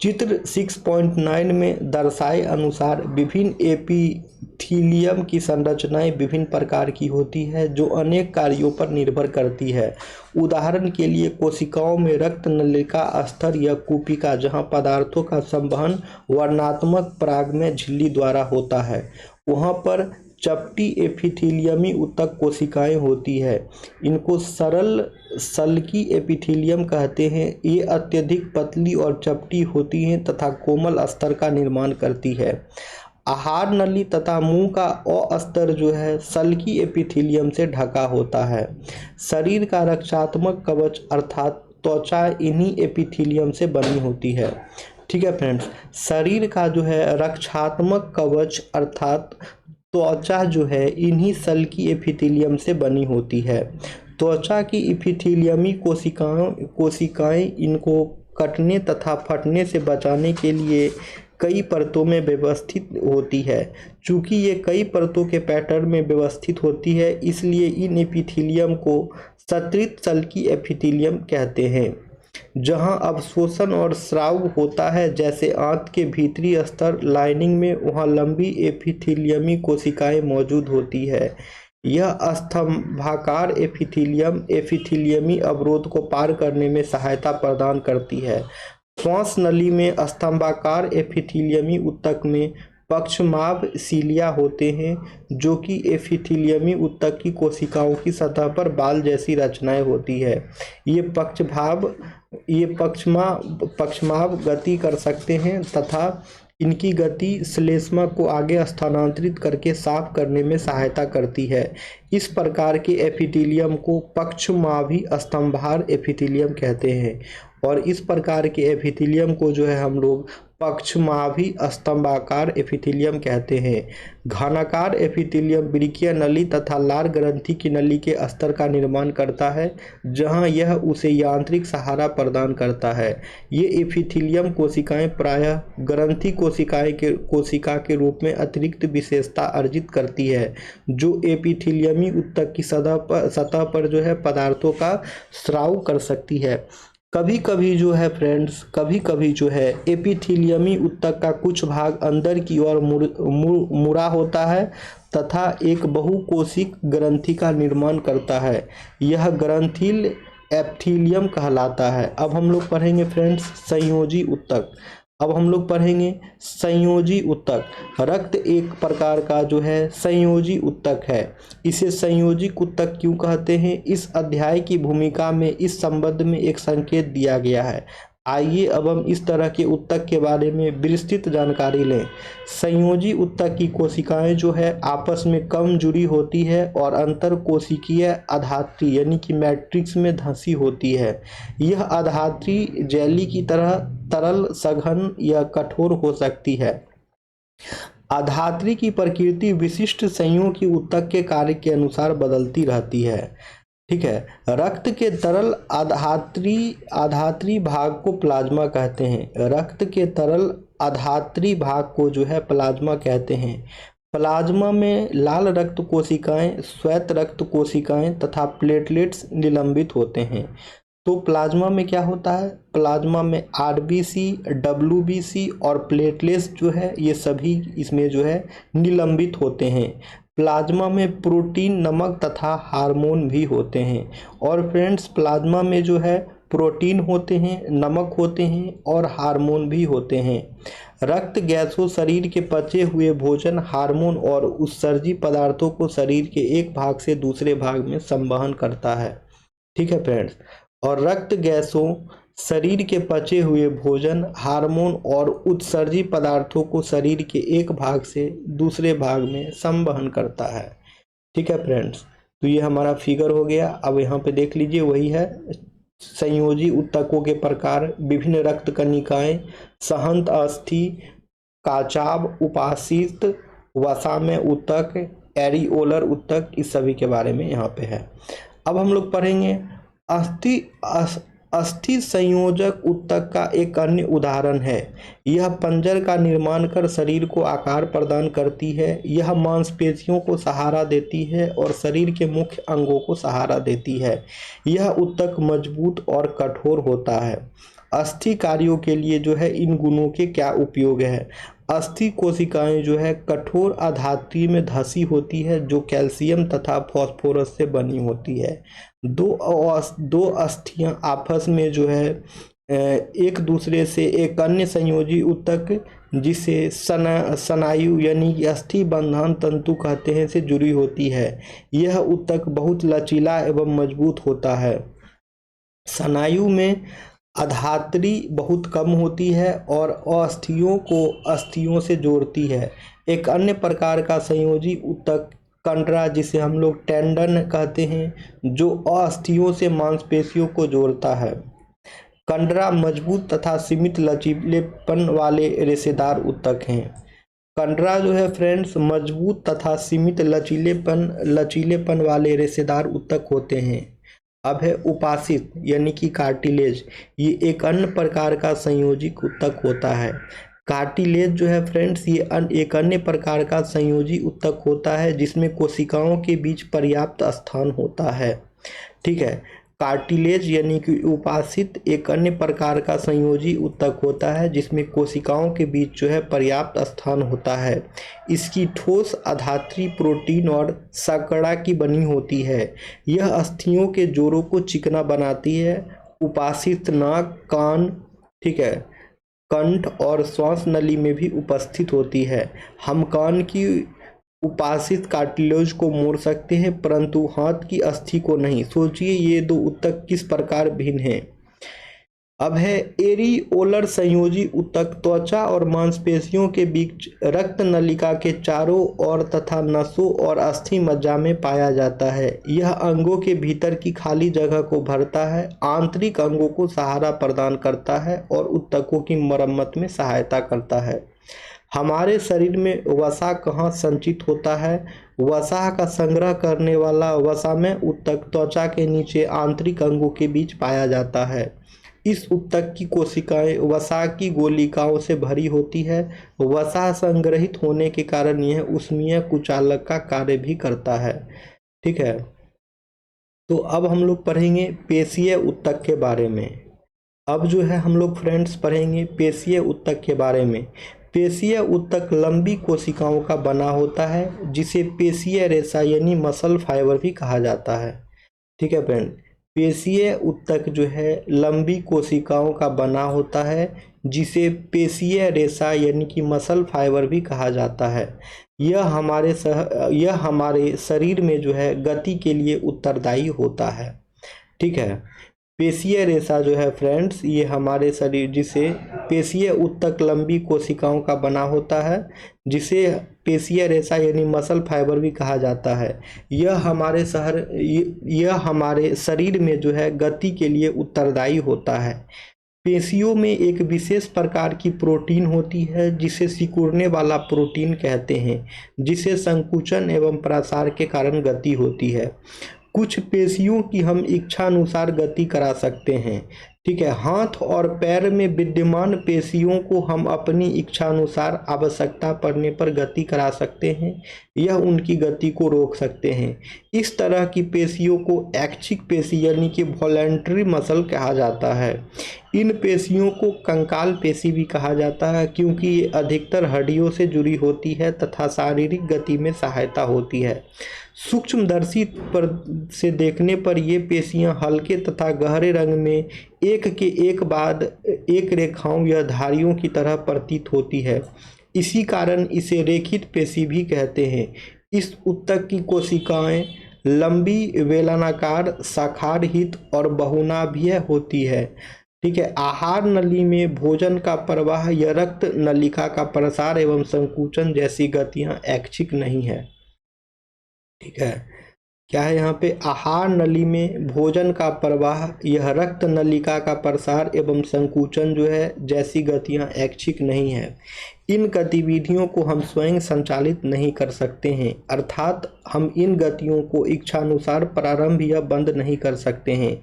चित्र 6.9 में दर्शाए अनुसार विभिन्न एपिथीलियम की संरचनाएं विभिन्न प्रकार की होती है जो अनेक कार्यों पर निर्भर करती है। उदाहरण के लिए कोशिकाओं में रक्त नलिका स्तर या कूपिका, जहां पदार्थों का संवहन वर्णनात्मक परागमय झिल्ली द्वारा होता है, वहां पर चपटी एपिथीलियमी ऊतक कोशिकाएं होती है। इनको सरल सल्की एपिथीलियम कहते हैं। ये अत्यधिक पतली और चपटी होती हैं तथा कोमल स्तर का निर्माण करती है। आहार नली तथा मुंह का अस्तर जो है सल्की एपिथीलियम से ढका होता है। शरीर का रक्षात्मक कवच अर्थात त्वचा इन्हीं एपिथीलियम से बनी होती है। ठीक है फ्रेंड्स, शरीर का जो है रक्षात्मक कवच अर्थात त्वचा जो है इन्हीं सल्की एपिथीलियम से बनी होती है। त्वचा की एपिथीलियमी कोशिकाएं इनको कटने तथा फटने से बचाने के लिए कई परतों में व्यवस्थित होती है। चूँकि ये कई परतों के पैटर्न में व्यवस्थित होती है, इसलिए इन एपिथीलियम को सत्रित सल्की एपिथीलियम कहते हैं। जहां अवशोषण और स्राव होता है, जैसे आंत के भीतरी स्तर लाइनिंग में, वहां लंबी एपिथीलियमी कोशिकाएं मौजूद होती है। यह स्तंभाकार एपिथीलियमी अवरोध को पार करने में सहायता प्रदान करती है। श्वास नली में स्तंभाकार एपिथीलियमी ऊतक में पक्षमाभ सीलिया होते हैं, जो कि एपिथीलियमी ऊतक की कोशिकाओं की सतह पर बाल जैसी रचनाएं होती है। ये पक्षमाभ गति कर सकते हैं तथा इनकी गति श्लेष्मा को आगे स्थानांतरित करके साफ करने में सहायता करती है। इस प्रकार के एपिथीलियम को पक्षमाभी स्तंभाकार एपिथीलियम कहते हैं और इस प्रकार के एपिथीलियम को जो है हम लोग पक्षमाभी स्तंभाकार एपिथीलियम कहते हैं। घनाकार एपिथीलियम वृक्कीय नली तथा लार ग्रंथि की नली के स्तर का निर्माण करता है, जहां यह उसे यांत्रिक सहारा प्रदान करता है। ये एपिथीलियम कोशिकाएं प्रायः ग्रंथि कोशिका के रूप में अतिरिक्त विशेषता अर्जित करती है, जो एपिथीलियमी ऊतक की सतह पर जो है पदार्थों का स्राव कर सकती है। कभी कभी जो है एपिथीलियमी ऊतक का कुछ भाग अंदर की ओर मुड़ा होता है तथा एक बहुकोशिक ग्रंथि का निर्माण करता है। यह ग्रंथिल एपिथीलियम कहलाता है। अब हम लोग पढ़ेंगे फ्रेंड्स संयोजी ऊतक। रक्त एक प्रकार का जो है संयोजी ऊतक है। इसे संयोजी ऊतक क्यों कहते हैं, इस अध्याय की भूमिका में इस संबंध में एक संकेत दिया गया है। आइए अब हम इस तरह के ऊतक के बारे में विस्तृत जानकारी लें। संयोजी ऊतक की कोशिकाएं जो है आपस में कम जुड़ी होती है और अंतर कोशिकीय अधात्री यानी कि मैट्रिक्स में धंसी होती है। यह अधात्री जेली की तरह तरल, सघन या कठोर हो सकती है। अधात्री की प्रकृति विशिष्ट संयोजी ऊतक के कार्य के अनुसार बदलती रहती है। ठीक है। रक्त के तरल आधात्री भाग को प्लाज्मा कहते हैं। रक्त के तरल आधात्री भाग को जो है प्लाज्मा कहते हैं। प्लाज्मा में लाल रक्त कोशिकाएं, श्वेत रक्त कोशिकाएं तथा प्लेटलेट्स निलंबित होते हैं। तो प्लाज्मा में क्या होता है? प्लाज्मा में आरबीसी, डब्ल्यूबीसी और प्लेटलेट्स जो है ये सभी इसमें जो है निलंबित होते हैं। प्लाज्मा में प्रोटीन, नमक तथा हार्मोन भी होते हैं। और फ्रेंड्स, प्लाज्मा में जो है प्रोटीन होते हैं, नमक होते हैं और हार्मोन भी होते हैं। रक्त गैसों, शरीर के पचे हुए भोजन, हार्मोन और उत्सर्जी पदार्थों को शरीर के एक भाग से दूसरे भाग में संवहन करता है। ठीक है फ्रेंड्स। और रक्त गैसों, शरीर के पचे हुए भोजन, हार्मोन और उत्सर्जी पदार्थों को शरीर के एक भाग से दूसरे भाग में संवहन करता है। ठीक है फ्रेंड्स, तो ये हमारा फिगर हो गया। अब यहाँ पे देख लीजिए, वही है संयोजी ऊतकों के प्रकार, विभिन्न रक्त कणिकाएं, सहंत अस्थि, काचाभ, उपाशित, वसामय ऊतक, एरिओलर ऊतक, इस सभी के बारे में यहाँ पे है। अब हम लोग पढ़ेंगे अस्थि संयोजक ऊतक का एक अन्य उदाहरण है। यह पंजर का निर्माण कर शरीर को आकार प्रदान करती है। यह मांसपेशियों को सहारा देती है और शरीर के मुख्य अंगों को सहारा देती है। यह ऊतक मजबूत और कठोर होता है। अस्थि कार्यों के लिए जो है इन गुणों के क्या उपयोग है? अस्थि कोशिकाएं जो है कठोर अधात्री में धसी होती है जो कैल्शियम तथा फास्फोरस से बनी होती है। दो अस्थियां आपस में जो है एक दूसरे से एक अन्य संयोजी ऊतक, जिसे स्नायु यानी कि अस्थि बंधन तंतु कहते हैं, से जुड़ी होती है। यह ऊतक बहुत लचीला एवं मजबूत होता है। स्नायु में अधात्री बहुत कम होती है और अस्थियों को अस्थियों से जोड़ती है। एक अन्य प्रकार का संयोजी ऊतक कंडरा, जिसे हम लोग टेंडन कहते हैं, जो अस्थियों से मांसपेशियों को जोड़ता है। कंडरा मजबूत तथा सीमित लचीलेपन वाले रेशेदार ऊतक हैं। कंडरा जो है फ्रेंड्स मजबूत तथा सीमित लचीलेपन वाले रेशेदार ऊतक होते हैं। अब है उपाशित यानी कि कार्टिलेज। ये एक अन्य प्रकार का संयोजी ऊतक होता है। कार्टिलेज जो है फ्रेंड्स ये एक अन्य प्रकार का संयोजी ऊतक होता है जिसमें कोशिकाओं के बीच पर्याप्त स्थान होता है। ठीक है। कार्टिलेज यानी कि उपाशित एक अन्य प्रकार का संयोजी ऊतक होता है जिसमें कोशिकाओं के बीच जो है पर्याप्त स्थान होता है। इसकी ठोस अधात्री प्रोटीन और शर्करा की बनी होती है। यह अस्थियों के जोड़ों को चिकना बनाती है। उपाशित नाक, कान, ठीक है, कंठ और श्वास नली में भी उपस्थित होती है। हम कान की उपाशित कार्टिलेज को मोड़ सकते हैं परंतु हाथ की अस्थि को नहीं। सोचिए ये दो ऊतक किस प्रकार भिन्न हैं। अब है एरिओलर संयोजी ऊतक। त्वचा और मांसपेशियों के बीच रक्त नलिका के चारों ओर तथा नसों और अस्थि मज्जा में पाया जाता है। यह अंगों के भीतर की खाली जगह को भरता है, आंतरिक अंगों को सहारा प्रदान करता है और ऊतकों की मरम्मत में सहायता करता है। हमारे शरीर में वसा कहाँ संचित होता है? वसा का संग्रह करने वाला वसामय ऊतक त्वचा के नीचे आंतरिक अंगों के बीच पाया जाता है। इस ऊतक की कोशिकाएं वसा की गोलिकाओं से भरी होती है। वसा संग्रहित होने के कारण यह ऊष्मीय कुचालक का कार्य भी करता है। ठीक है। तो अब हम लोग पढ़ेंगे पेशीय ऊतक के बारे में। अब जो है हम लोग फ्रेंड्स पढ़ेंगे पेशीय ऊतक के बारे में। पेशीय ऊतक लंबी कोशिकाओं का बना होता है जिसे पेशीय रेशा यानी मसल फाइबर भी कहा जाता है। ठीक है फ्रेंड, पेशीय ऊतक जो है लंबी कोशिकाओं का बना होता है जिसे पेशीय रेशा यानी कि मसल फाइबर भी कहा जाता है। यह हमारे शरीर में जो है गति के लिए उत्तरदायी होता है। ठीक है। पेशीय रेशा जो है फ्रेंड्स ये हमारे शरीर जिसे पेशीय ऊतक लंबी कोशिकाओं का बना होता है जिसे पेशीय रेशा यानी मसल फाइबर भी कहा जाता है। यह हमारे शरीर में जो है गति के लिए उत्तरदायी होता है। पेशियों में एक विशेष प्रकार की प्रोटीन होती है जिसे सिकुड़ने वाला प्रोटीन कहते हैं, जिसे संकुचन एवं प्रसार के कारण गति होती है। कुछ पेशियों की हम इच्छानुसार गति करा सकते हैं। ठीक है, हाथ और पैर में विद्यमान पेशियों को हम अपनी इच्छानुसार आवश्यकता पड़ने पर गति करा सकते हैं, यह उनकी गति को रोक सकते हैं। इस तरह की पेशियों को ऐच्छिक पेशी यानी कि वॉलंटरी मसल कहा जाता है। इन पेशियों को कंकाल पेशी भी कहा जाता है क्योंकि ये अधिकतर हड्डियों से जुड़ी होती है तथा शारीरिक गति में सहायता होती है। सूक्ष्मदर्शी पर से देखने पर ये पेशियां हल्के तथा गहरे रंग में एक के एक बाद एक रेखाओं या धारियों की तरह प्रतीत होती है। इसी कारण इसे रेखित पेशी भी कहते हैं। इस ऊतक की कोशिकाएं लंबी, बेलनाकार, शाखारहित और बहुनाभीय होती है। ठीक है, आहार नली में भोजन का प्रवाह या रक्त नलिका का प्रसार एवं संकुचन जैसी गतियां ऐच्छिक नहीं है। ठीक है, क्या है यहाँ पे, आहार नली में भोजन का प्रवाह, यह रक्त नलिका का प्रसार एवं संकुचन जो है जैसी गतियां ऐच्छिक नहीं है। इन गतिविधियों को हम स्वयं संचालित नहीं कर सकते हैं, अर्थात हम इन गतियों को इच्छानुसार प्रारंभ या बंद नहीं कर सकते हैं।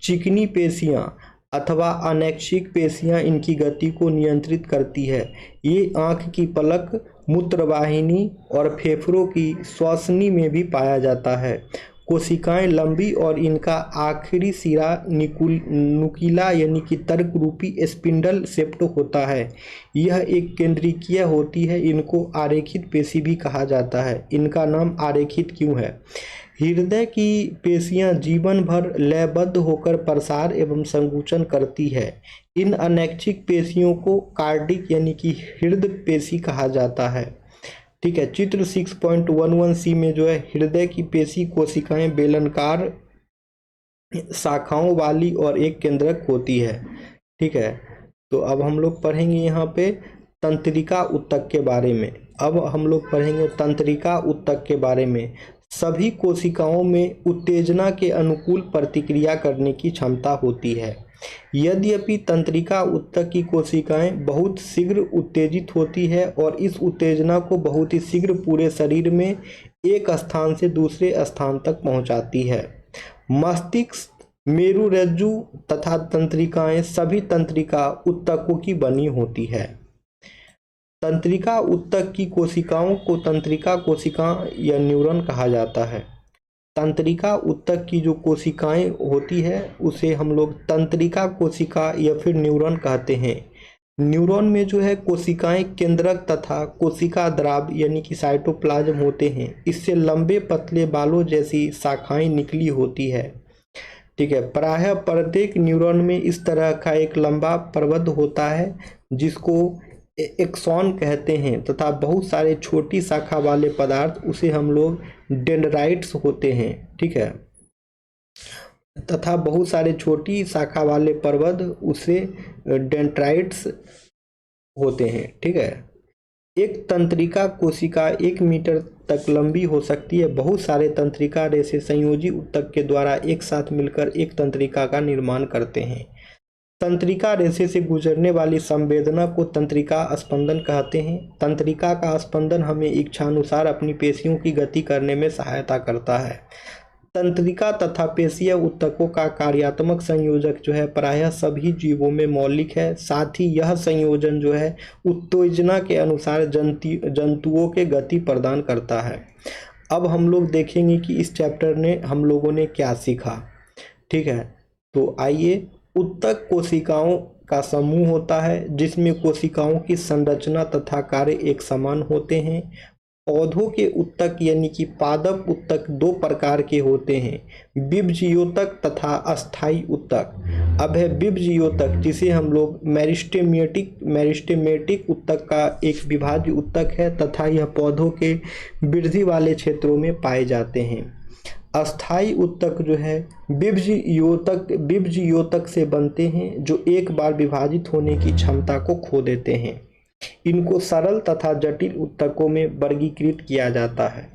चिकनी पेशियां अथवा अनैच्छिक पेशियां इनकी गति को नियंत्रित करती है। ये आँख की पलक, मूत्रवाहिनी और फेफड़ों की श्वसनी में भी पाया जाता है। कोशिकाएं लंबी और इनका आखिरी सिरा नुकीला यानी कि तर्क रूपी स्पिंडल शेप्ड होता है। यह एक केंद्रीकीय होती है। इनको आरेखित पेशी भी कहा जाता है। इनका नाम आरेखित क्यों है? हृदय की पेशियां जीवन भर लयबद्ध होकर प्रसार एवं संकुचन करती है। इन अनैच्छिक पेशियों को कार्डिक यानी कि हृदय पेशी कहा जाता है। ठीक है, चित्र 6.11c में जो है हृदय की पेशी कोशिकाएं बेलनकार शाखाओं वाली और एक केंद्रक होती है। ठीक है, तो अब हम लोग पढ़ेंगे यहाँ पे तंत्रिका ऊतक के बारे में। अब हम लोग पढ़ेंगे तंत्रिका ऊतक के बारे में। सभी कोशिकाओं में उत्तेजना के अनुकूल प्रतिक्रिया करने की क्षमता होती है। यद्यपि तंत्रिका ऊतक की कोशिकाएं बहुत शीघ्र उत्तेजित होती है और इस उत्तेजना को बहुत ही शीघ्र पूरे शरीर में एक स्थान से दूसरे स्थान तक पहुंचाती है। मस्तिष्क, मेरुरज्जु तथा तंत्रिकाएं सभी तंत्रिका ऊतकों की बनी होती है। तंत्रिका ऊतक की कोशिकाओं को तंत्रिका कोशिका या न्यूरॉन कहा जाता है। तंत्रिका ऊतक की जो कोशिकाएं होती है उसे हम लोग तंत्रिका कोशिका या फिर न्यूरॉन कहते हैं। न्यूरॉन में जो है कोशिकाएं केंद्रक तथा कोशिका द्राव यानी कि साइटोप्लाज्म होते हैं। इससे लंबे पतले बालों जैसी शाखाएं निकली होती है। ठीक है, प्रायः प्रत्येक न्यूरॉन में इस तरह का एक लंबा प्रबंध होता है जिसको एक्सॉन कहते हैं तथा बहुत सारे छोटी शाखा वाले पदार्थ उसे हम लोग डेंड्राइट्स होते हैं। ठीक है, तथा बहुत सारे छोटी शाखा वाले पर्वत उसे डेंड्राइट्स होते हैं। ठीक है, एक तंत्रिका कोशिका 1 मीटर तक लंबी हो सकती है। बहुत सारे तंत्रिका रेशे संयोजी ऊतक के द्वारा एक साथ मिलकर एक तंत्रिका का निर्माण करते हैं। तंत्रिका रेशे से गुजरने वाली संवेदना को तंत्रिका स्पंदन कहते हैं। तंत्रिका का स्पंदन हमें इच्छानुसार अपनी पेशियों की गति करने में सहायता करता है। तंत्रिका तथा पेशीय ऊतकों का कार्यात्मक संयोजक जो है प्रायः सभी जीवों में मौलिक है। साथ ही यह संयोजन जो है उत्तेजना के अनुसार जंतुओं के गति प्रदान करता है। अब हम लोग देखेंगे कि इस चैप्टर ने हम लोगों ने क्या सीखा। ठीक है, तो आइए। ऊतक कोशिकाओं का समूह होता है जिसमें कोशिकाओं की संरचना तथा कार्य एक समान होते हैं। पौधों के ऊतक यानी कि पादप ऊतक 2 प्रकार के होते हैं, बीजयोतक तथा अस्थायी ऊतक। अब है बीजयोतक जिसे हम लोग मेरिस्टेमेटिक ऊतक का एक विभाज्य ऊतक है तथा यह पौधों के वृद्धि वाले क्षेत्रों में पाए जाते हैं। अस्थायी ऊतक जो है बीजयोतक से बनते हैं जो एक बार विभाजित होने की क्षमता को खो देते हैं। इनको सरल तथा जटिल ऊतकों में वर्गीकृत किया जाता है।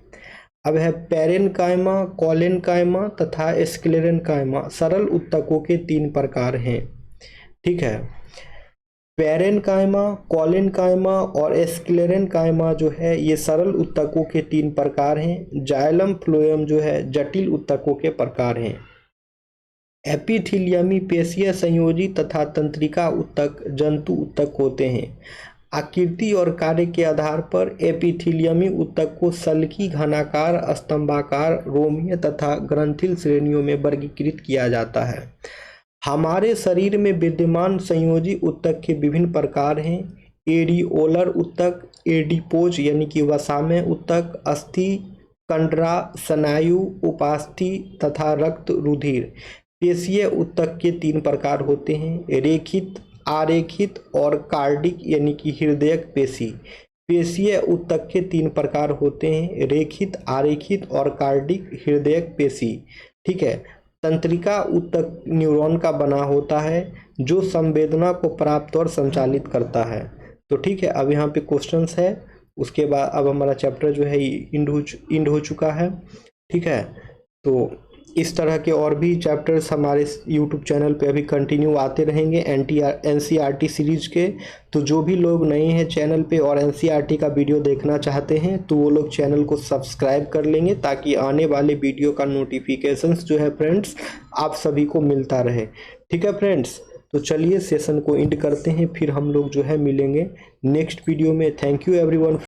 अब है पैरेन्काइमा, कोलेन्काइमा तथा स्क्लेरेन्काइमा। सरल ऊतकों के 3 प्रकार हैं। ठीक है, पैरेनकाइमा, कॉलिनकाइमा और स्क्लेरेनकाइमा जो है ये सरल ऊतकों के 3 प्रकार हैं। जाइलम फ्लोएम जो है जटिल ऊतकों के प्रकार हैं। एपिथीलियमी पेशीय संयोजी तथा तंत्रिका ऊतक जंतु ऊतक होते हैं। आकृति और कार्य के आधार पर एपिथीलियमी ऊतक को सल्की, घनाकार, स्तंभाकार, रोमीय तथा ग्रंथिल श्रेणियों में वर्गीकृत किया जाता है। हमारे शरीर में विद्यमान संयोजी ऊतक के विभिन्न प्रकार हैं। एडियोलर ऊतक, एडिपोज यानी कि वसामय ऊतक, अस्थि, कंडरा, स्नायु, उपास्थि तथा रक्त रुधिर। पेशीय ऊतक के 3 प्रकार होते हैं। रेखित, आरेखित और कार्डिक यानी कि हृदयक पेशी। पेशीय ऊतक के 3 प्रकार होते हैं। रेखित, आरेखित और कार्डिक हृदयक पेशी। ठीक है। तंत्रिका ऊतक न्यूरॉन का बना होता है जो संवेदना को प्राप्त और संचालित करता है। तो ठीक है, अब यहाँ पे क्वेश्चंस है। उसके बाद अब हमारा चैप्टर जो है इंड हो चुका है। ठीक है, तो इस तरह के और भी चैप्टर्स हमारे यूट्यूब चैनल पे अभी कंटिन्यू आते रहेंगे एनसीईआरटी सीरीज के। तो जो भी लोग नए हैं चैनल पे और एनसीईआरटी का वीडियो देखना चाहते हैं तो वो लोग चैनल को सब्सक्राइब कर लेंगे ताकि आने वाले वीडियो का नोटिफिकेशंस जो है फ्रेंड्स आप सभी को मिलता रहे। ठीक है फ्रेंड्स, तो चलिए सेशन को एंड करते हैं, फिर हम लोग जो है मिलेंगे नेक्स्ट वीडियो में। Thank you everyone.